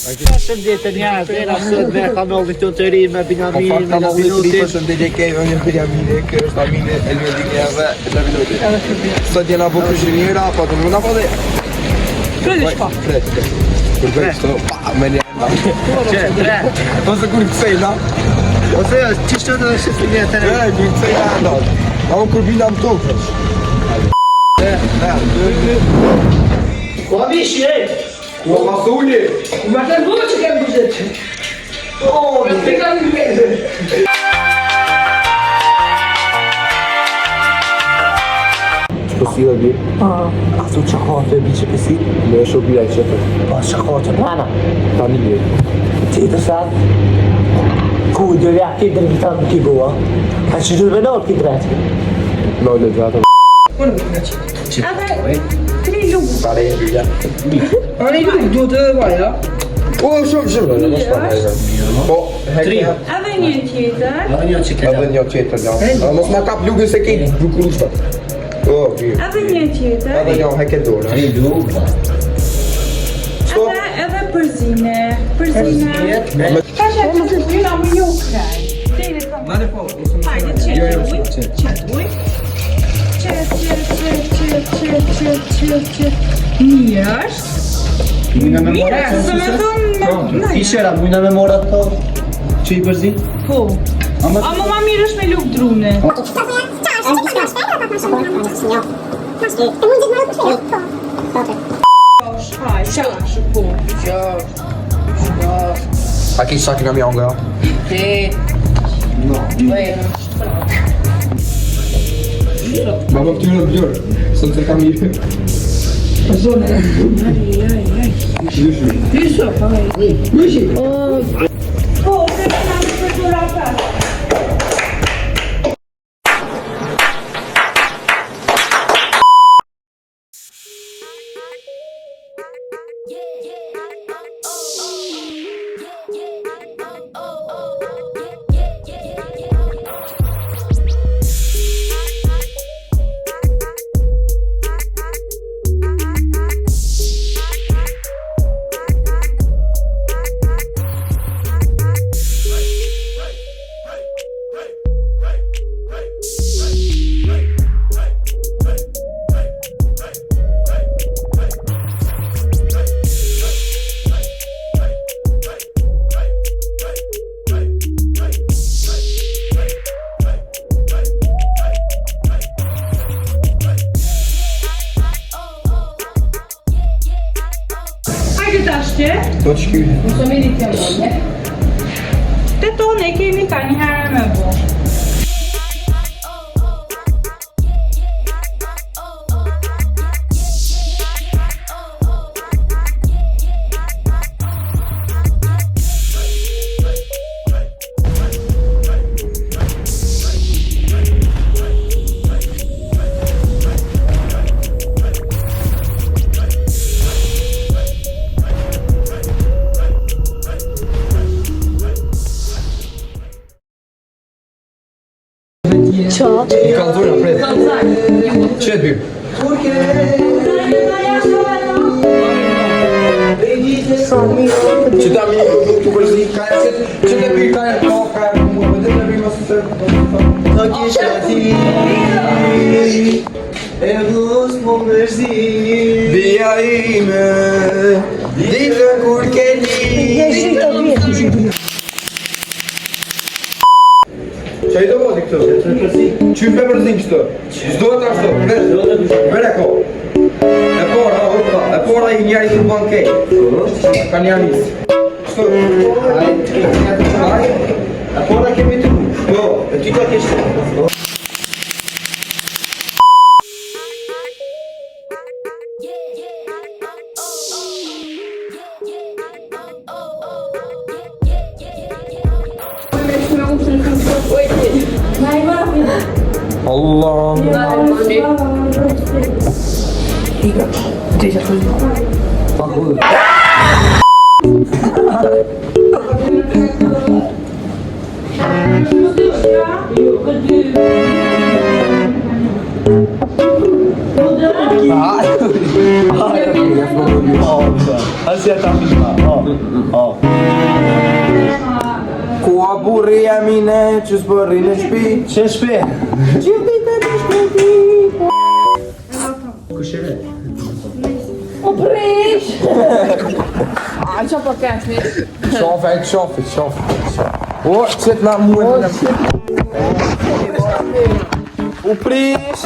Shëndetje njerëz, era sot me kanalin tonë të ri me Binaminin, me Minutin. Shëndetje ke, unë jam Binamini, kjo është Amine, Elmedinjeve, dhe Minutin. Sot jena po kushiniera, po të mëna po dhe... Kredi shpa? Kredi. Kur bëjt këto, me njëna. Që, tre. Ose kur kësejna. Ose qishtë të dhe shqipë një të ne? Kur kësejna e ndonë. Ma unë kur bina më tokë. Ko amishi, Ku ma thulli? Ma të nërë që kemë bëzhet. Në të kanë në vete. Që pësi dhe bi? Asu që hate bi që pësi? Me e shobira i qëtë. Po, që hate plana. Ta një bi. Qitër sa? Ku i dërja ki drejtan në ki bua? A që dhërve nërë ki drejtë? Në le drejtë. Unë bëtë në qitë. Edhe, tri lukë. Pare e bia. Ani lukë, duhet të vaja. O, shumë. Në mos pa hajga. Po, hekja. Edhe një tjetër. Edhe një tjetër, ja. Mos ma kap lukën se kejtë bukurushta. O, mirë. Edhe një tjetër. Edhe një heke dorë. Edhe përzine. Ka që të të bëjna më një kraj. Dere të më. Hajde, qetuj. Mirë është. Mirë është, se me thonë... Fishera, mujna me mora të që i përzi? Po. Ama ma mirë është me lukë drune. Qashë, po. A ki shakin a mjanga? Ma më këtyre të gjërë, sënë se kam mirë. Zone. Hyso. Myshi. Po, se të nga më përtura ta. Do të shkyri. Nësë me një tjallone. Të tonë e kemi ka një herë me bo. I kalzojna, pred. Që e bim? Që ta mi të përzi, që të bim ka e ka e më dhe të bim asë të të kishë ti e vës më mërzini bia ime ditë kur keni Që i do vodi këtë? Që i përbërzim qëtë? Zdo të ashtë të? Vere ko? E pora i njeri të bankej. Ka një anis. Qëtë? E pora kemi të ku? Jo, e ty ka keshtë. Allah. Así está misma. Po. Ku a burri jam i ne, që s'përri në shpi. Që shpe? Që vite në shpeti. Kush e re? O prish! A që po keshni? Shofi. O, qëtë na muet në... U prish!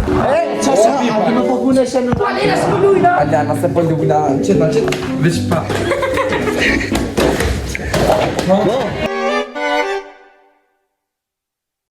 E, qa se pipa? Ti më po punesh e në... Palina s'po lujna! Aljana se po ljubina, qëtë, veç pa.